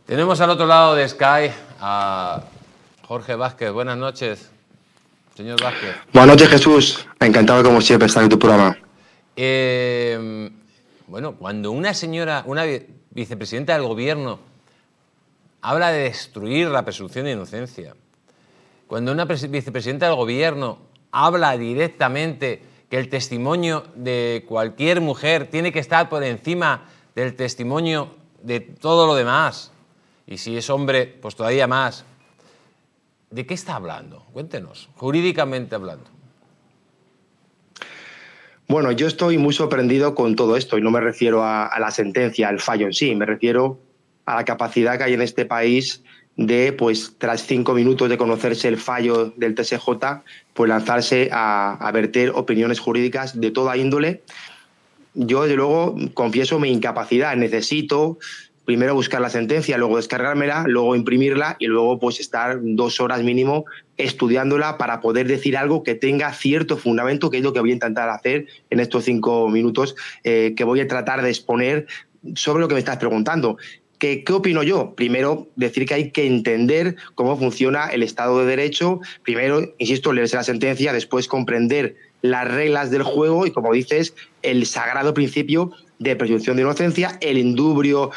Tenemos al otro lado de Sky a Jorge Vázquez. Buenas noches, señor Vázquez. Buenas noches, Jesús. Encantado, como siempre, estar en tu programa. Bueno, cuando una señora, una vicepresidenta del gobierno, habla de destruir la presunción de inocencia, cuando una vicepresidenta del gobierno habla directamente que el testimonio de cualquier mujer tiene que estar por encima del testimonio de todo lo demás, y si es hombre, pues todavía más. ¿De qué está hablando? Cuéntenos, jurídicamente hablando. Bueno, yo estoy muy sorprendido con todo esto y no me refiero a la sentencia, al fallo en sí, me refiero a la capacidad que hay en este país de, pues, tras 5 minutos de conocerse el fallo del TSJ, pues lanzarse a verter opiniones jurídicas de toda índole. Yo, desde luego, confieso mi incapacidad. Necesito primero buscar la sentencia, luego descargármela, luego imprimirla y luego pues estar 2 horas mínimo estudiándola para poder decir algo que tenga cierto fundamento, que es lo que voy a intentar hacer en estos 5 minutos que voy a tratar de exponer sobre lo que me estás preguntando. ¿Qué opino yo? Primero, decir que hay que entender cómo funciona el Estado de Derecho. Primero, insisto, leerse la sentencia, después comprender las reglas del juego y, como dices, el sagrado principio de presunción de inocencia, el indubio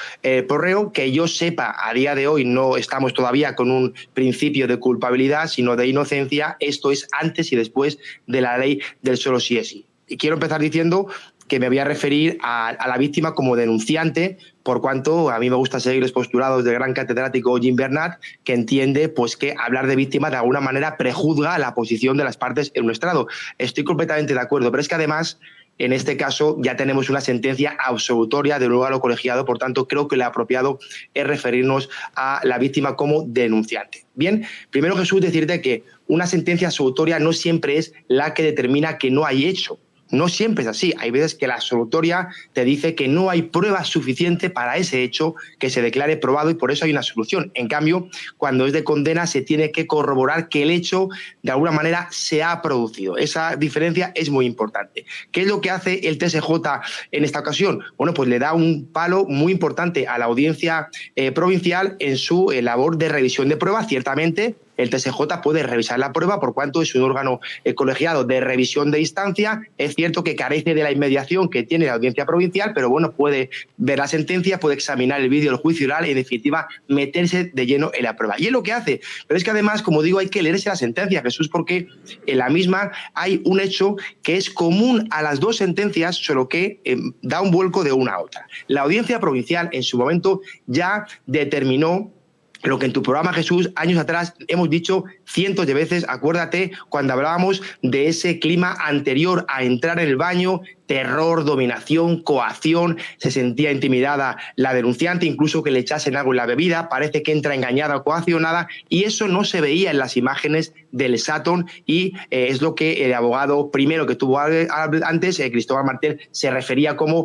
pro reo. Que yo sepa, a día de hoy no estamos todavía con un principio de culpabilidad, sino de inocencia. Esto es antes y después de la ley del solo sí es sí. Y quiero empezar diciendo que me voy a referir a la víctima como denunciante, por cuanto a mí me gusta seguir los postulados del gran catedrático Jim Bernat, que entiende pues que hablar de víctima de alguna manera prejuzga la posición de las partes en un estrado. Estoy completamente de acuerdo, pero es que además en este caso ya tenemos una sentencia absolutoria de nuevo a lo colegiado, por tanto creo que lo apropiado es referirnos a la víctima como denunciante. Bien, primero, Jesús, decirte que una sentencia absolutoria no siempre es la que determina que no hay hecho. No siempre es así. Hay veces que la absolutoria te dice que no hay prueba suficiente para ese hecho que se declare probado y por eso hay una solución. En cambio, cuando es de condena se tiene que corroborar que el hecho de alguna manera se ha producido. Esa diferencia es muy importante. ¿Qué es lo que hace el TSJ en esta ocasión? Bueno, pues le da un palo muy importante a la audiencia provincial en su labor de revisión de pruebas. Ciertamente, el TSJ puede revisar la prueba por cuanto es un órgano colegiado de revisión de instancia. Es cierto que carece de la inmediación que tiene la audiencia provincial, pero bueno, puede ver la sentencia, puede examinar el vídeo del juicio oral y, en definitiva, meterse de lleno en la prueba. Y es lo que hace. Pero es que además, como digo, hay que leerse la sentencia, Jesús, porque en la misma hay un hecho que es común a las 2 sentencias, solo que da un vuelco de una a otra. La audiencia provincial en su momento ya determinó lo que en tu programa, Jesús, años atrás hemos dicho cientos de veces. Acuérdate cuando hablábamos de ese clima anterior a entrar en el baño: terror, dominación, coacción. Se sentía intimidada la denunciante, incluso que le echasen algo en la bebida. Parece que entra engañada o coaccionada, y eso no se veía en las imágenes del Sutton, y es lo que el abogado primero que tuvo antes, Cristóbal Martel, se refería como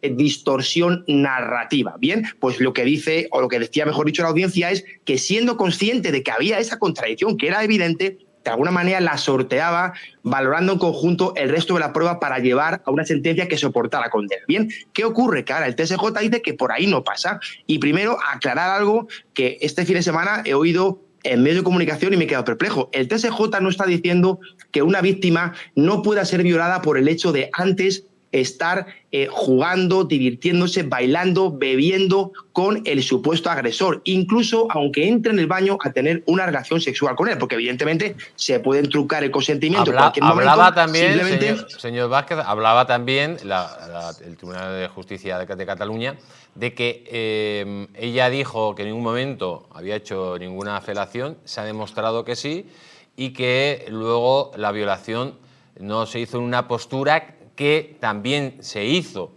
distorsión narrativa. Bien, pues lo que dice, o lo que decía, mejor dicho, la audiencia es que, siendo consciente de que había esa contradicción que era evidente, de alguna manera la sorteaba, valorando en conjunto el resto de la prueba para llevar a una sentencia que soportara condena. Bien, ¿qué ocurre? Que ahora el TSJ dice que por ahí no pasa. Y primero, aclarar algo que este fin de semana he oído en medios de comunicación y me he quedado perplejo. El TSJ no está diciendo que una víctima no pueda ser violada por el hecho de antes estar jugando, divirtiéndose, bailando, bebiendo con el supuesto agresor, incluso aunque entre en el baño a tener una relación sexual con él, porque evidentemente se pueden trucar el consentimiento en cualquier momento. Hablaba también, simplemente... señor Vázquez, hablaba también el Tribunal de Justicia de Cataluña de que ella dijo que en ningún momento había hecho ninguna felación, se ha demostrado que sí, y que luego la violación no se hizo en una postura que también se hizo.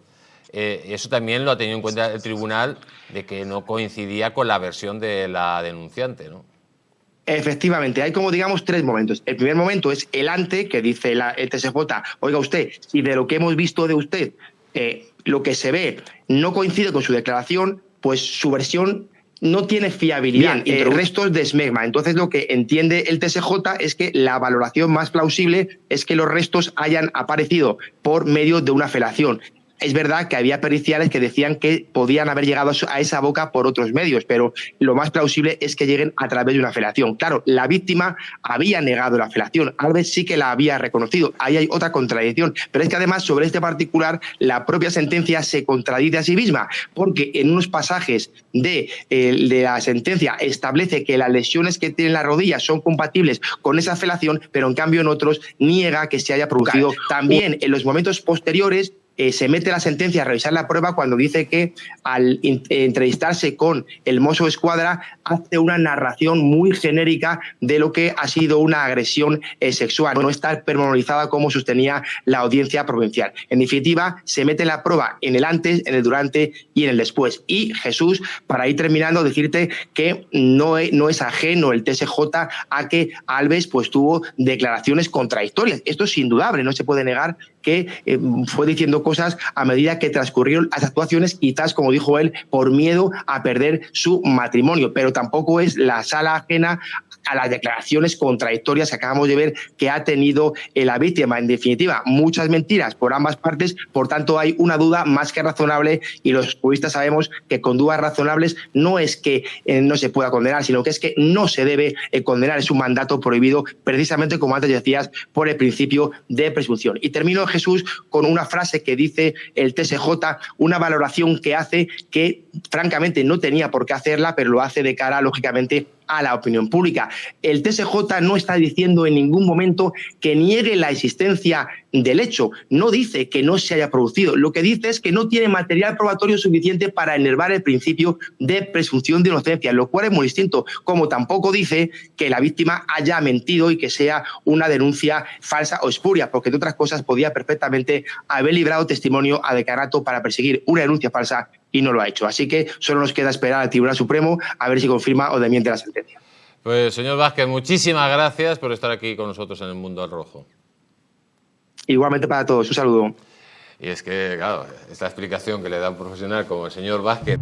Eso también lo ha tenido en cuenta el tribunal, de que no coincidía con la versión de la denunciante, ¿no? Efectivamente, hay como, digamos, 3 momentos. El primer momento es el ante, que dice el TSJ: oiga usted, si de lo que hemos visto de usted lo que se ve no coincide con su declaración, pues su versión no tiene fiabilidad. Bien, restos de esmegma. Entonces, lo que entiende el TSJ es que la valoración más plausible es que los restos hayan aparecido por medio de una felación. Es verdad que había periciales que decían que podían haber llegado a esa boca por otros medios, pero lo más plausible es que lleguen a través de una felación. Claro, la víctima había negado la felación, Alves sí que la había reconocido. Ahí hay otra contradicción, pero es que además sobre este particular la propia sentencia se contradice a sí misma, porque en unos pasajes de la sentencia establece que las lesiones que tiene en la rodilla son compatibles con esa felación, pero en cambio en otros niega que se haya producido. También en los momentos posteriores se mete la sentencia a revisar la prueba cuando dice que al entrevistarse con el mozo de escuadra hace una narración muy genérica de lo que ha sido una agresión sexual. No está pormenorizada como sostenía la audiencia provincial. En definitiva, se mete la prueba en el antes, en el durante y en el después. Y Jesús, para ir terminando, decirte que no es ajeno el TSJ a que Alves pues tuvo declaraciones contradictorias. Esto es indudable, no se puede negar que fue diciendo cosas a medida que transcurrieron las actuaciones, quizás, como dijo él, por miedo a perder su matrimonio, pero tampoco es la sala ajena a las declaraciones contradictorias que acabamos de ver que ha tenido la víctima. En definitiva, muchas mentiras por ambas partes, por tanto hay una duda más que razonable y los juristas sabemos que con dudas razonables no es que no se pueda condenar, sino que es que no se debe condenar, es un mandato prohibido precisamente, como antes decías, por el principio de presunción. Y termino, Jesús, con una frase que dice el TSJ, una valoración que hace que francamente no tenía por qué hacerla, pero lo hace de cara, lógicamente, a la opinión pública. El TSJ no está diciendo en ningún momento que niegue la existencia del hecho, no dice que no se haya producido, lo que dice es que no tiene material probatorio suficiente para enervar el principio de presunción de inocencia, lo cual es muy distinto, como tampoco dice que la víctima haya mentido y que sea una denuncia falsa o espuria, porque de otras cosas podía perfectamente haber librado testimonio a decanato para perseguir una denuncia falsa y no lo ha hecho. Así que solo nos queda esperar al Tribunal Supremo a ver si confirma o desmiente la sentencia. Pues, señor Vázquez, muchísimas gracias por estar aquí con nosotros en El Mundo al Rojo. Igualmente para todos, un saludo. Y es que, claro, esta explicación que le da un profesional como el señor Vázquez...